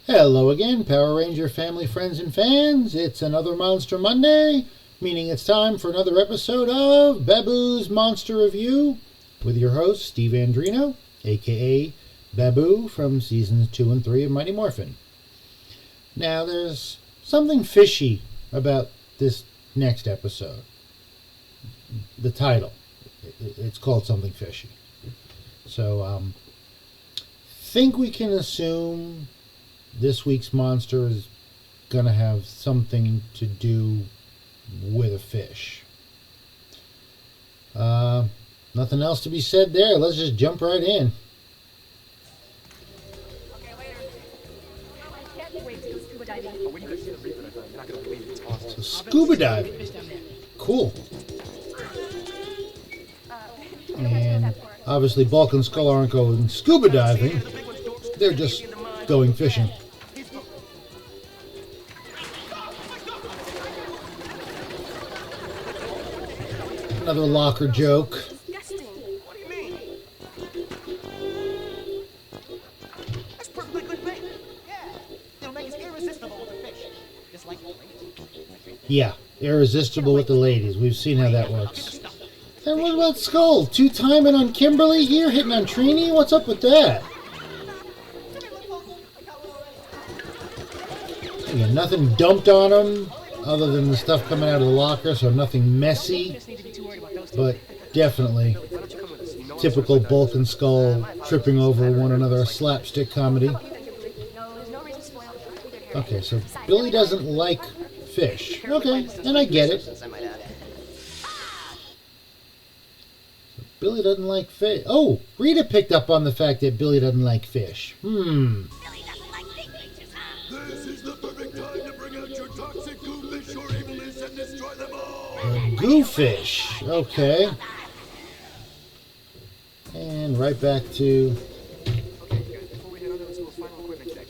Hello again, Power Ranger family, friends, and fans. It's another Monster Monday, meaning it's time for another episode of Baboo's Monster Review with your host, Steve Andrino, a.k.a. Baboo from Seasons 2 and 3 of Mighty Morphin. Now, there's something fishy about this next episode. The title. It's called something fishy. So, think we can assume this week's monster is going to have something to do with a fish. Nothing else to be said there. Let's just jump right in. So scuba diving. Cool. And obviously Bulk and Skull aren't going scuba diving. They're just going fishing. Another locker joke. What do you mean? That's perfectly good bait. Yeah, it'll make us irresistible with the fish. Just like the ladies. Yeah, irresistible with the ladies. We've seen how that works. And what about Skull? Two-timing on Kimberly here, hitting on Trini? What's up with that? Again, nothing dumped on him other than the stuff coming out of the locker, so nothing messy. But definitely typical Bulk and Skull tripping over one another, slapstick comedy. Okay, so Billy doesn't like fish. Okay, and I get it. So Billy doesn't like fish. Oh, Rita picked up on the fact that Billy doesn't like fish. This is the perfect time to bring out your toxic goofish or evilness and destroy them all! Goofish. Okay. And right back to... Okay, good. Before we head on, let's do a final equipment check.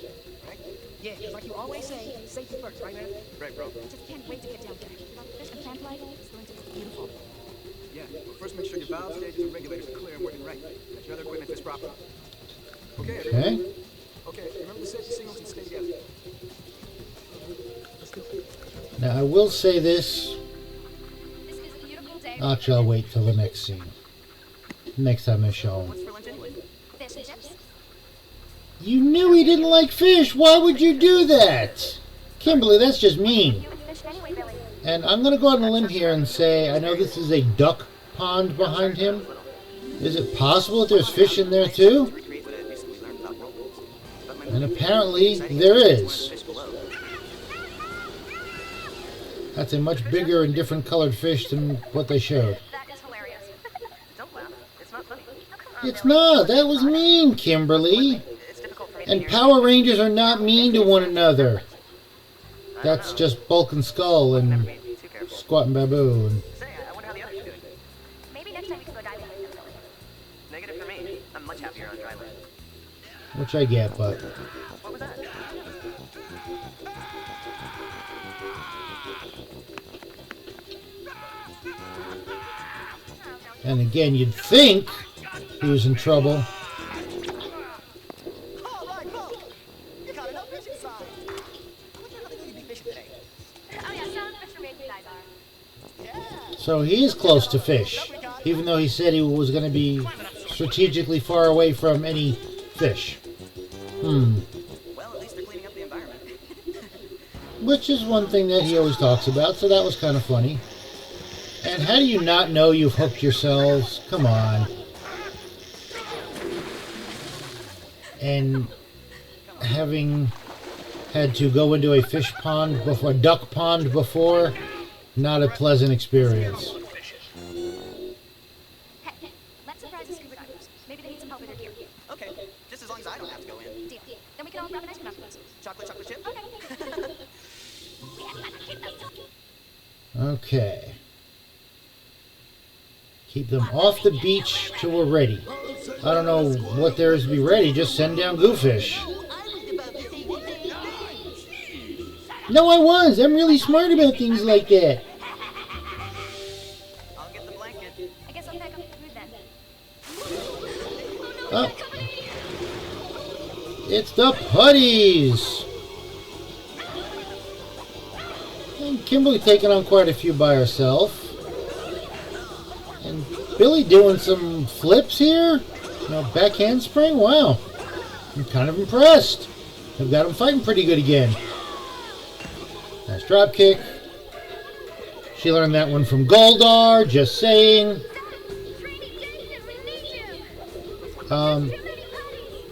Right? Yeah, just like you always say, safety first, right, man? Right, bro. I just can't wait to get down there. Fish and plant life is going to be beautiful. Yeah, well, first make sure your valves, stages, and regulators are clear and working right. That your other equipment fits properly. Okay. Okay. Okay, remember the safety signals and stay together. Let's do it. Now, I will say this. This is a beautiful day. Actually, I'll wait till the next scene. Next time I show him. What's for lunch anyway? Fish and chips. You knew he didn't like fish. Why would you do that? Kimberly, that's just mean. You and fish anyway, Billy. And I'm going to go out on a limb here and say, I know this is a duck pond behind him. Is it possible that there's fish in there too? And apparently there is. That's a much bigger and different colored fish than what they showed. That is hilarious. Don't laugh. It's not funny. Oh, come on, It's Billy. not. That was mean, Kimberly. It's difficult for me to And hear. Power Rangers are not mean to one another. That's just Bulk and Skull and Squat and Baboo. And Say, I wonder how the others are doing. Maybe next time we can go diving with them, Billy. Negative for me. I'm much happier on dry land. which I get, but What was that? and again, you'd think he was in trouble. All right, Bo. You got enough fish inside. I wonder how they know you'd be fishing today. Oh yeah, some fishermen you guys are. Yeah. So he is close to fish, even though he said he was going to be strategically far away from any fish. Well, at least they're cleaning up the environment. Which is one thing that he always talks about, so that was kind of funny. And how do you not know you've hooked yourselves? Come on. And having had to go into a fish pond before, a duck pond before, not a pleasant experience. Hey, let's surprise the scuba divers. Maybe they need some help with their gear. Okay, just as long as I don't have to go in. Deal. Then we can all grab an ice cream afterwards. Chocolate chip? Okay. Okay. Keep them off the beach till we're ready. I don't know what there is to be ready, just send down Goofish. No, I was. I'm really smart about things like that. I'll get the blanket. I guess I'll pack up the food then. Oh. It's the putties! Kimberly taking on quite a few by herself. And Billy doing some flips here. Back handspring. Wow. I'm kind of impressed. They've got him fighting pretty good again. Nice drop kick. She learned that one from Goldar, just saying.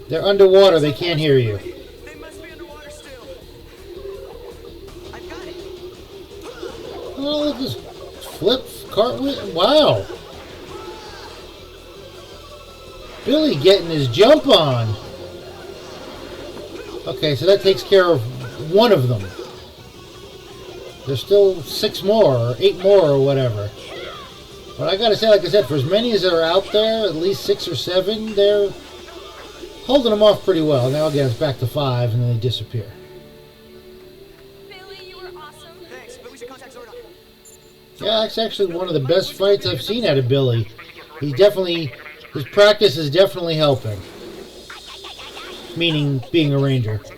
They're underwater, they can't hear you. They must be underwater still. I've got it. Oh, look at this flip, cartwheel. Wow. Billy getting his jump on. Okay, so that takes care of one of them. There's still 6 more, or 8 more, or whatever. But I gotta say, like I said, for as many as are out there, at least 6 or 7, they're holding them off pretty well. Now again, it's back to 5, and then they disappear. Billy, you were awesome. Thanks, but we should contact Zordon. Yeah, that's actually one of the best fights I've seen out of Billy. His practice is definitely helping. Meaning being a ranger. Oh no,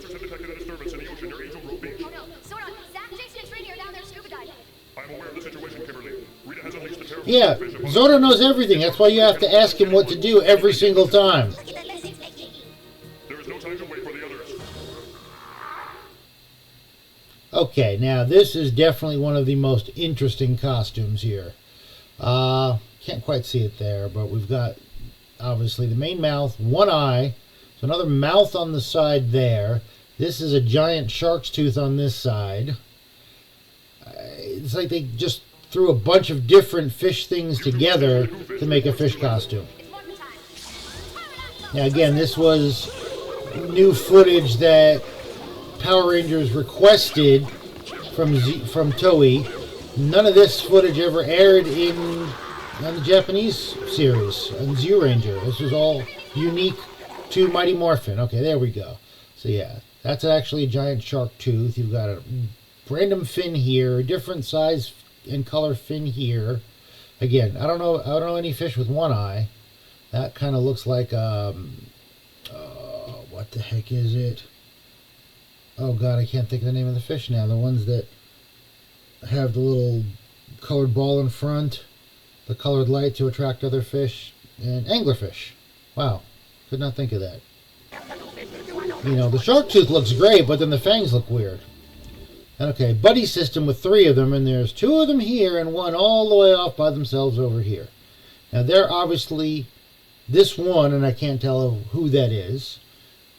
Zordon, Zach, Jason, and Trini are down there scuba diving. I'm aware of the situation, Kimberly. Rita has unleashed the terrible... Yeah, Zordon knows everything. That's why you have to ask him what to do every single time. There is no time to wait for the others. Okay, now this is definitely one of the most interesting costumes here. Can't quite see it there, but we've got obviously the main mouth, one eye, so another mouth on the side there. This is a giant shark's tooth on this side. It's like they just threw a bunch of different fish things together to make a fish costume. Now again, this was new footage that Power Rangers requested from Toei. None of this footage ever aired on the Japanese series on Zyuranger. This was all unique to Mighty Morphin. Okay, there we go. So yeah, that's actually a giant shark tooth. You've got a random fin here, different size and color fin here. Again, I don't know any fish with one eye. That kind of looks like what the heck is it? Oh god, I can't think of the name of the fish now. The ones that have the little colored ball in front, the colored light to attract other fish, and anglerfish. Wow, could not think of that. The shark tooth looks great, but then the fangs look weird. Okay, buddy system with 3 of them, and there's 2 of them here and 1 all the way off by themselves over here. Now they're obviously, this one, and I can't tell who that is,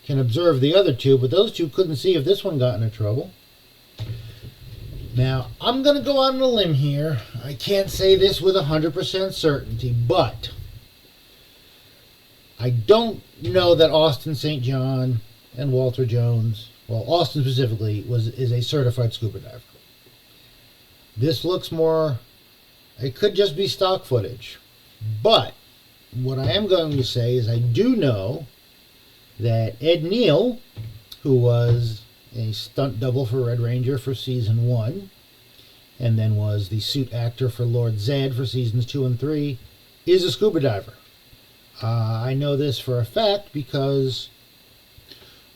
can observe the other 2, but those 2 couldn't see if this one got into trouble. Now, I'm going to go out on a limb here. I can't say this with 100% certainty, but I don't know that Austin St. John and Walter Jones, well, Austin specifically, is a certified scuba diver. This looks more, it could just be stock footage. But what I am going to say is I do know that Ed Neal, who was a stunt double for Red Ranger for season 1, and then was the suit actor for Lord Zed for seasons 2 and 3, is a scuba diver. I know this for a fact because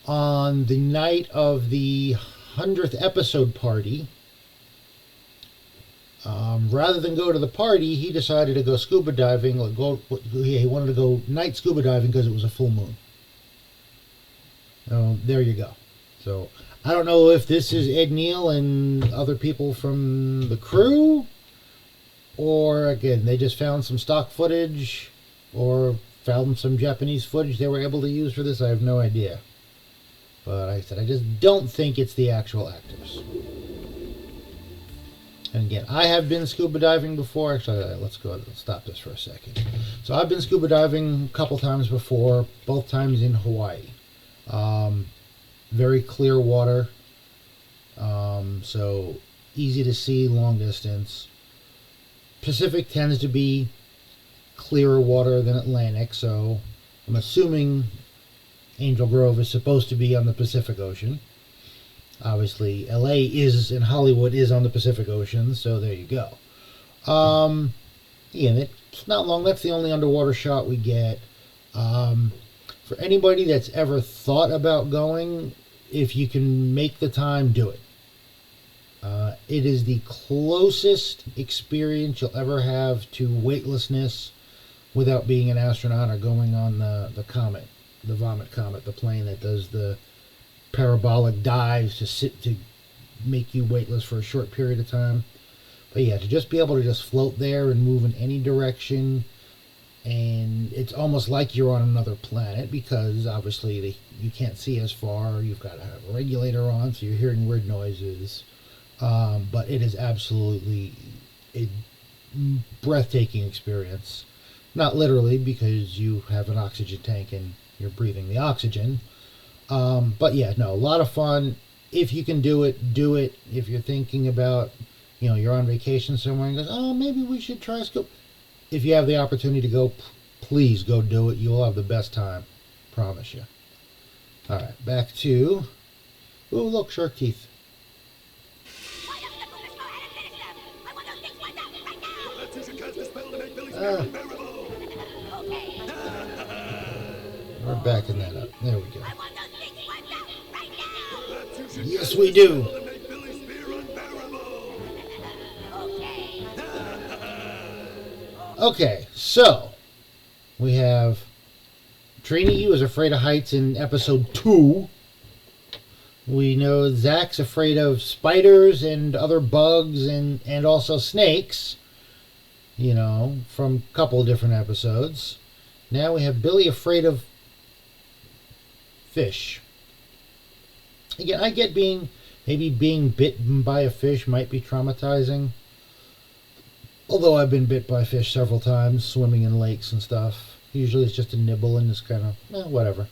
on the night of the 100th episode party, rather than go to the party, he decided to go scuba diving. He wanted to go night scuba diving because it was a full moon. There you go. So I don't know if this is Ed Neal and other people from the crew, or again, they just found some stock footage, or found some Japanese footage they were able to use for this. I have no idea. But like I said, I just don't think it's the actual actors. And again, I have been scuba diving before. Actually, let's stop this for a second. So I've been scuba diving a couple times before, both times in Hawaii. Very clear water, so easy to see long distance. Pacific tends to be clearer water than Atlantic, so I'm assuming Angel Grove is supposed to be on the Pacific Ocean. Obviously, LA is, and Hollywood is on the Pacific Ocean, so there you go. Yeah, it's not long. That's the only underwater shot we get. For anybody that's ever thought about going, if you can make the time, do it. It is the closest experience you'll ever have to weightlessness without being an astronaut or going on the comet, the Vomit Comet, the plane that does the parabolic dives to make you weightless for a short period of time. But yeah, to just be able to just float there and move in any direction, and it's almost like you're on another planet because obviously you can't see as far. You've got to have a regulator on, so you're hearing weird noises. But it is absolutely a breathtaking experience. Not literally, because you have an oxygen tank and you're breathing the oxygen. But yeah, no, a lot of fun. If you can do it, do it. If you're thinking about, you're on vacation somewhere and goes, oh, maybe we should try scope. If you have the opportunity to go, please go do it. You'll have the best time. Promise you. All right, back to... Oh, look, shark teeth. We're backing that up. There we go. Yes, we do. Okay, so we have Trini was afraid of heights in episode 2. We know Zach's afraid of spiders and other bugs and also snakes, from a couple of different episodes. Now we have Billy afraid of fish. Again, I get maybe being bitten by a fish might be traumatizing. Although I've been bit by fish several times, swimming in lakes and stuff. Usually it's just a nibble and it's kind of, whatever.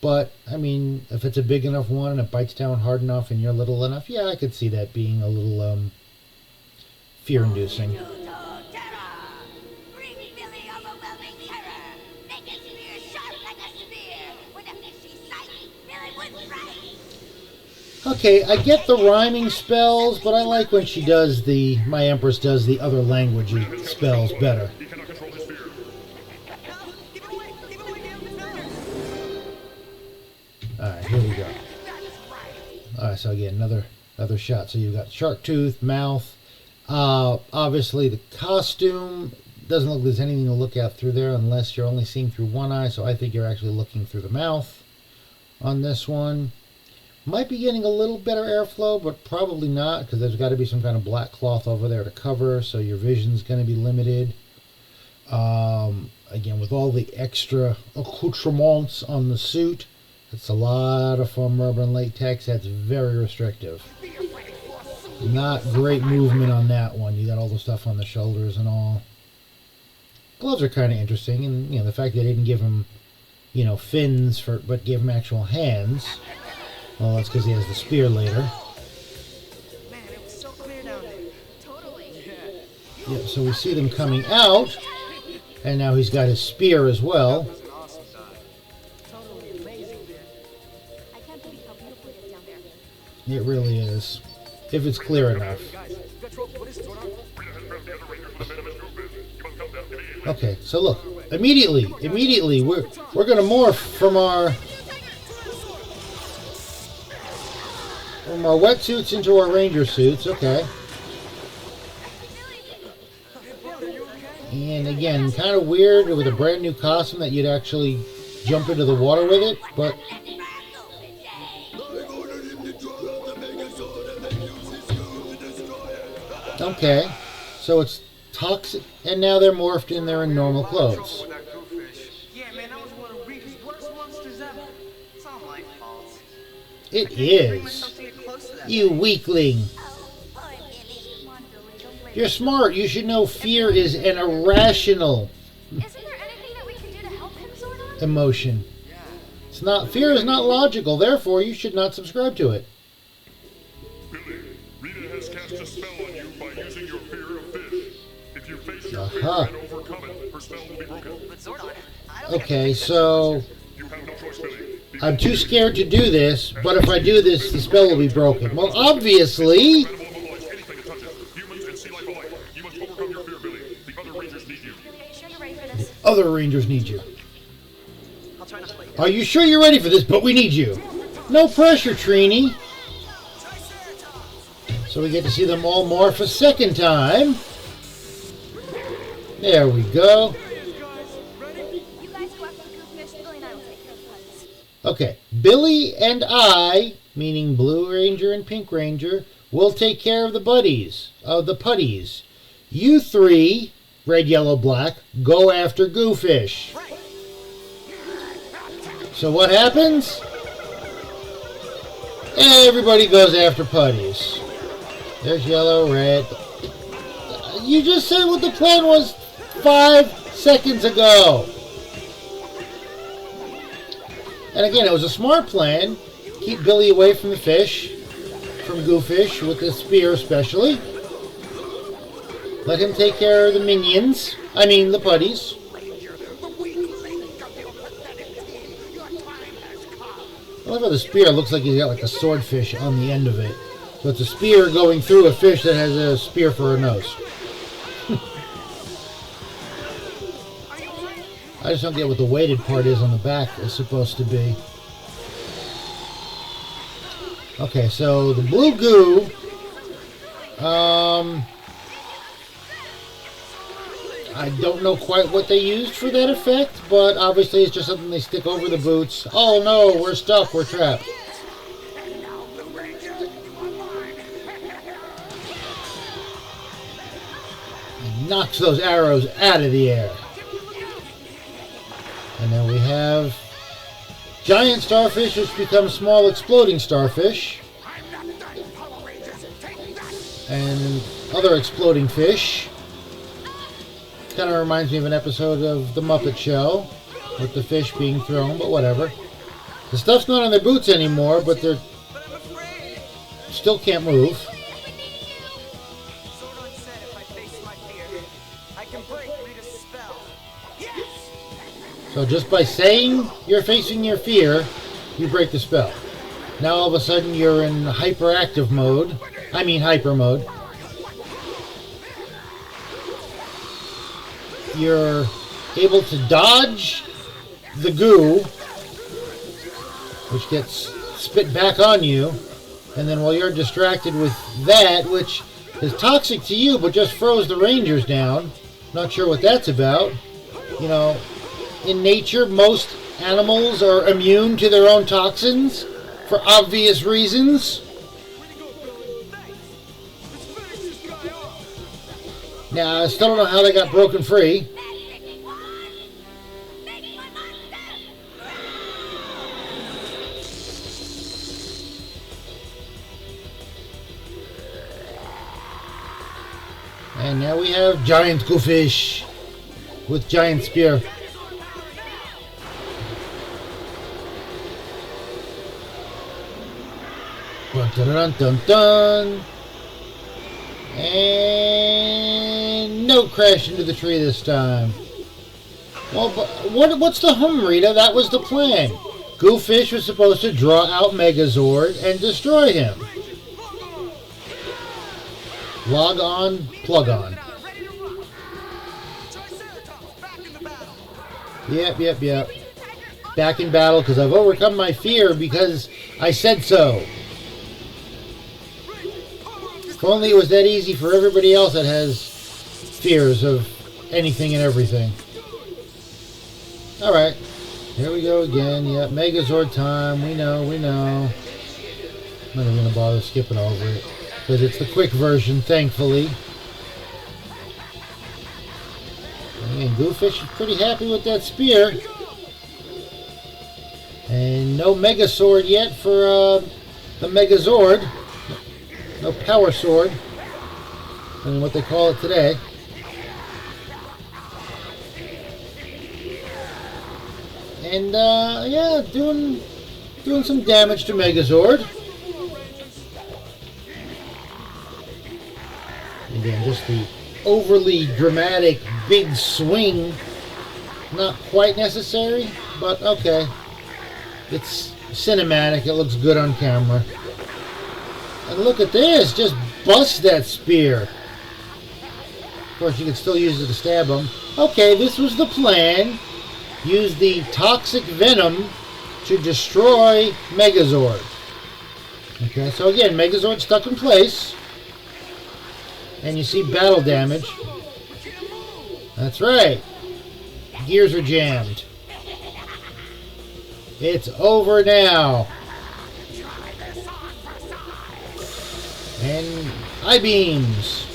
But, if it's a big enough one and it bites down hard enough and you're little enough, yeah, I could see that being a little, fear-inducing. Okay, I get the rhyming spells, but I like when she does my Empress does the other language spells better. Alright, here we go. Alright, so again, another shot. So you've got shark tooth, mouth. Obviously the costume doesn't look like there's anything to look at through there unless you're only seeing through one eye, so I think you're actually looking through the mouth on this one. Might be getting a little better airflow, but probably not, because there's got to be some kind of black cloth over there to cover, so your vision's going to be limited. Again, with all the extra accoutrements on the suit, it's a lot of foam rubber and latex. That's very restrictive. Not great movement on that one. You got all the stuff on the shoulders and all. Gloves are kind of interesting, and the fact that they didn't give him, fins but gave him actual hands. Well, that's because he has the spear later. Man, it was so clear down there. Totally. Yeah, so we see them coming out, and now he's got his spear as well. That was an awesome dive. Totally amazing, man. I can't believe how beautiful it is down there. It really is, if it's clear enough. Okay, so look, immediately, we're gonna morph from our wetsuits into our ranger suits. Okay. And again, kind of weird with a brand new costume that you'd actually jump into the water with it, but okay. So it's toxic, and now they're morphed and they're in normal clothes. Yeah, man, that was one of Reader's worst monsters ever. It's all my fault. It is. You weakling. You're smart. You should know fear is an irrational Isn't there anything that we can do to help him, Zordon? emotion. It's not. Fear is not logical. Therefore, you should not subscribe to it. Billy, Rita has cast a spell on you by using your fear of fish. If you face your Aha. fear and overcome it, her spell will be broken. But Zordon, I don't Okay, so You have no choice, Billy. I'm too scared to do this, but if I do this, the spell will be broken. Well, obviously. Animal immobilize anything it touches, humans and sea life alike. You must overcome your fear, Billy. The other rangers need you. Are you sure you're ready for this? Other rangers need you. I'll try not to play. Are you sure you're ready for this? But we need you. No pressure, Trini. So we get to see them all morph a second time. There we go. You guys go after the goofish. Billy and I will take care of the putties. Okay, Billy and I, meaning Blue Ranger and Pink Ranger, will take care of the putties. You three, red, yellow, black, go after Goofish. So what happens? Everybody goes after putties. There's yellow, red. You just said what the plan was 5 seconds ago. And again, it was a smart plan. Keep Billy away from the fish, from Goofish, with the spear especially. Let him take care of the minions. I mean, the putties. I love how the spear looks like he's got like a swordfish on the end of it. So it's a spear going through a fish that has a spear for a nose. I just don't get what the weighted part is on the back is supposed to be. Okay, so the blue goo, I don't know quite what they used for that effect, but obviously it's just something they stick over the boots. Oh no, we're stuck, we're trapped. And knocks those arrows out of the air. And then we have giant starfish, which become small exploding starfish. And other exploding fish. Kind of reminds me of an episode of The Muppet Show, with the fish being thrown, but whatever. The stuff's not on their boots anymore, but they're still can't move. Zordon said if I face my fear, I can break Rita's spell. Yes! So just by saying you're facing your fear, you break the spell. Now all of a sudden you're in hyperactive mode. I mean hyper mode. You're able to dodge the goo, which gets spit back on you, and then while you're distracted with that, which is toxic to you but just froze the Rangers down, not sure what that's about. You know, in nature most animals are immune to their own toxins for obvious reasons. Now, I still don't know how they got broken free. And now we have giant goofish with giant spear. Dun-dun-dun-dun-dun. And no crash into the tree this time. Well, but what's the hum, Rita? That was the plan. Goofish was supposed to draw out Megazord and destroy him. Log on, plug on. Yep. Back in battle because I've overcome my fear because I said so. If only it was that easy for everybody else that has fears of anything and everything. Alright, here we go again. Yep, Megazord time. We know. I'm not even going to bother skipping over it because it's the quick version, thankfully. And Goofish is pretty happy with that spear. And no Megazord yet for the Megazord. No power sword. I mean, what they call it today. And yeah, doing some damage to Megazord. Again, just the overly dramatic big swing. Not quite necessary, but okay. It's cinematic. It looks good on camera. And look at this, just bust that spear. Of course, you can still use it to stab him. Okay, this was the plan. Use the toxic venom to destroy Megazord. Okay, so again, Megazord stuck in place. And you see battle damage. That's right. Gears are jammed. It's over now. And I-beams.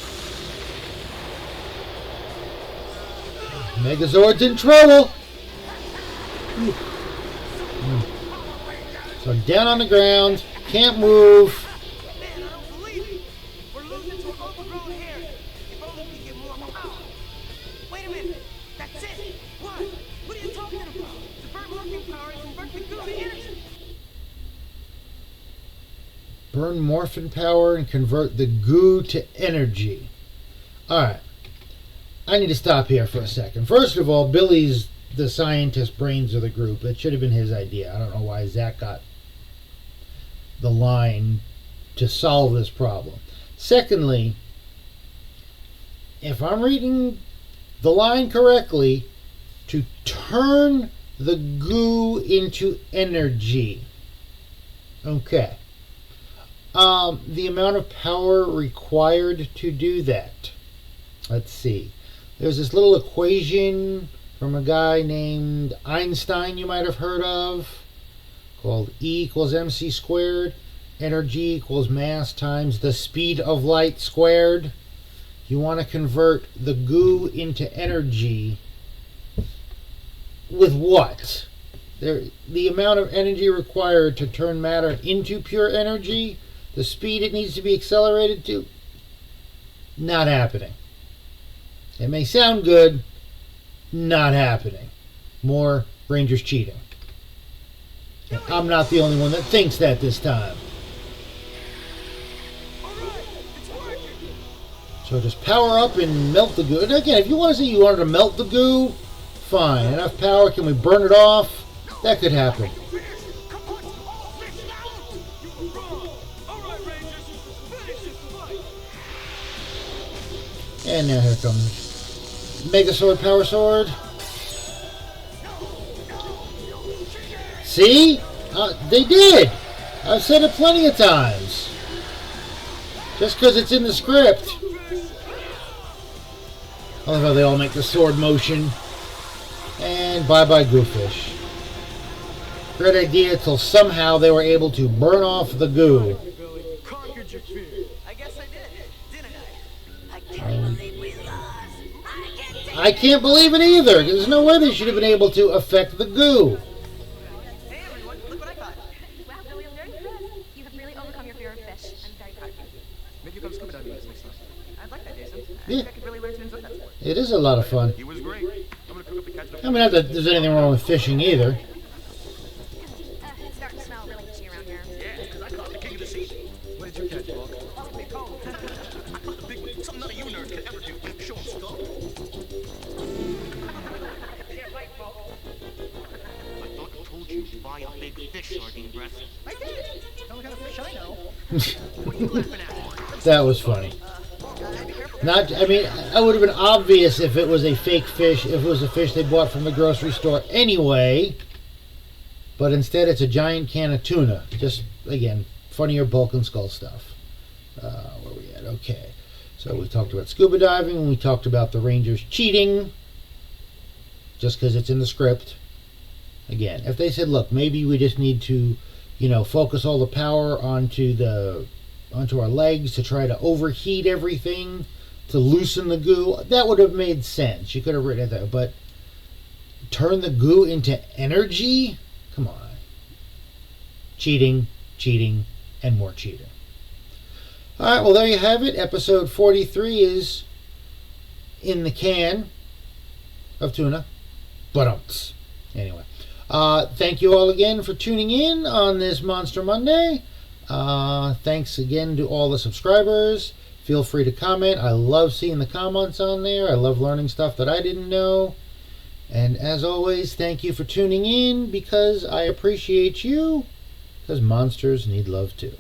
Megazord's in trouble. So down on the ground. Can't move. Man, I don't believe it. We're losing to an overgrown hair. If only we get more power. Wait a minute. That's it. What? What are you talking about? Divert morphine power and convert the goo to energy. Burn Morphin power and convert the goo to energy. Alright. I need to stop here for a second. First of all, Billy's the scientist brains of the group. It should have been his idea. I don't know why Zach got the line to solve this problem. Secondly, if I'm reading the line correctly, to turn the goo into energy. Okay. The amount of power required to do that. Let's see. There's this little equation from a guy named Einstein you might have heard of, called E equals mc squared. Energy equals mass times the speed of light squared. You want to convert the goo into energy with what? The amount of energy required to turn matter into pure energy, the speed it needs to be accelerated to, not happening. It may sound good, not happening. More Rangers cheating. And I'm not the only one that thinks that this time. So just power up and melt the goo. And again, if you want to say you wanted to melt the goo, fine. Enough power, can we burn it off? That could happen. And now here comes Mega Sword, Power Sword. See? They did! I've said it plenty of times. Just because it's in the script. I love how they all make the sword motion. And bye-bye Goofish. Great idea till somehow they were able to burn off the goo. I guess I did, didn't I? I can't believe we lost. I can't believe it either. There's no way they should have been able to affect the goo. Hey everyone, look what I got. Wow, Billy, I'm very impressed. You have really overcome your fear of fish. I'm very proud of you. Maybe you come scuba diving with us next time. I'd like that, Jason. I Yeah. think I could really learn to enjoy that sport. It is a lot of fun. He was great. I'm gonna cook up the catch. I mean, not that there's anything wrong with fishing either. It's starting to smell really fishy around here. Yeah, because I caught the king of the sea. What did you catch, Bob? Probably cold. I caught the big one. Something none of you nerds could ever do. Show him skull. Yeah, right, Bob. I thought I told you to buy a big fish, sardine breath. I did. Only kind of fish I know. What are you laughing at? That was funny. Not, I mean, it would have been obvious if it was a fake fish, if it was a fish they bought from the grocery store anyway. But instead it's a giant can of tuna. Just, again, funnier bulk and skull stuff. Where are we at? Okay. So we talked about scuba diving. We talked about the Rangers cheating. Just because it's in the script. Again, if they said, look, maybe we just need to, focus all the power onto our legs to try to overheat everything, to loosen the goo, that would have made sense. You could have written it there. But turn the goo into energy? Come on. Cheating, and more cheating. Alright, well there you have it. Episode 43 is in the can of tuna. But anyway. Thank you all again for tuning in on this Monster Monday. Thanks again to all the subscribers. Feel free to comment. I love seeing the comments on there. I love learning stuff that I didn't know. And as always, thank you for tuning in because I appreciate you. Because monsters need love too.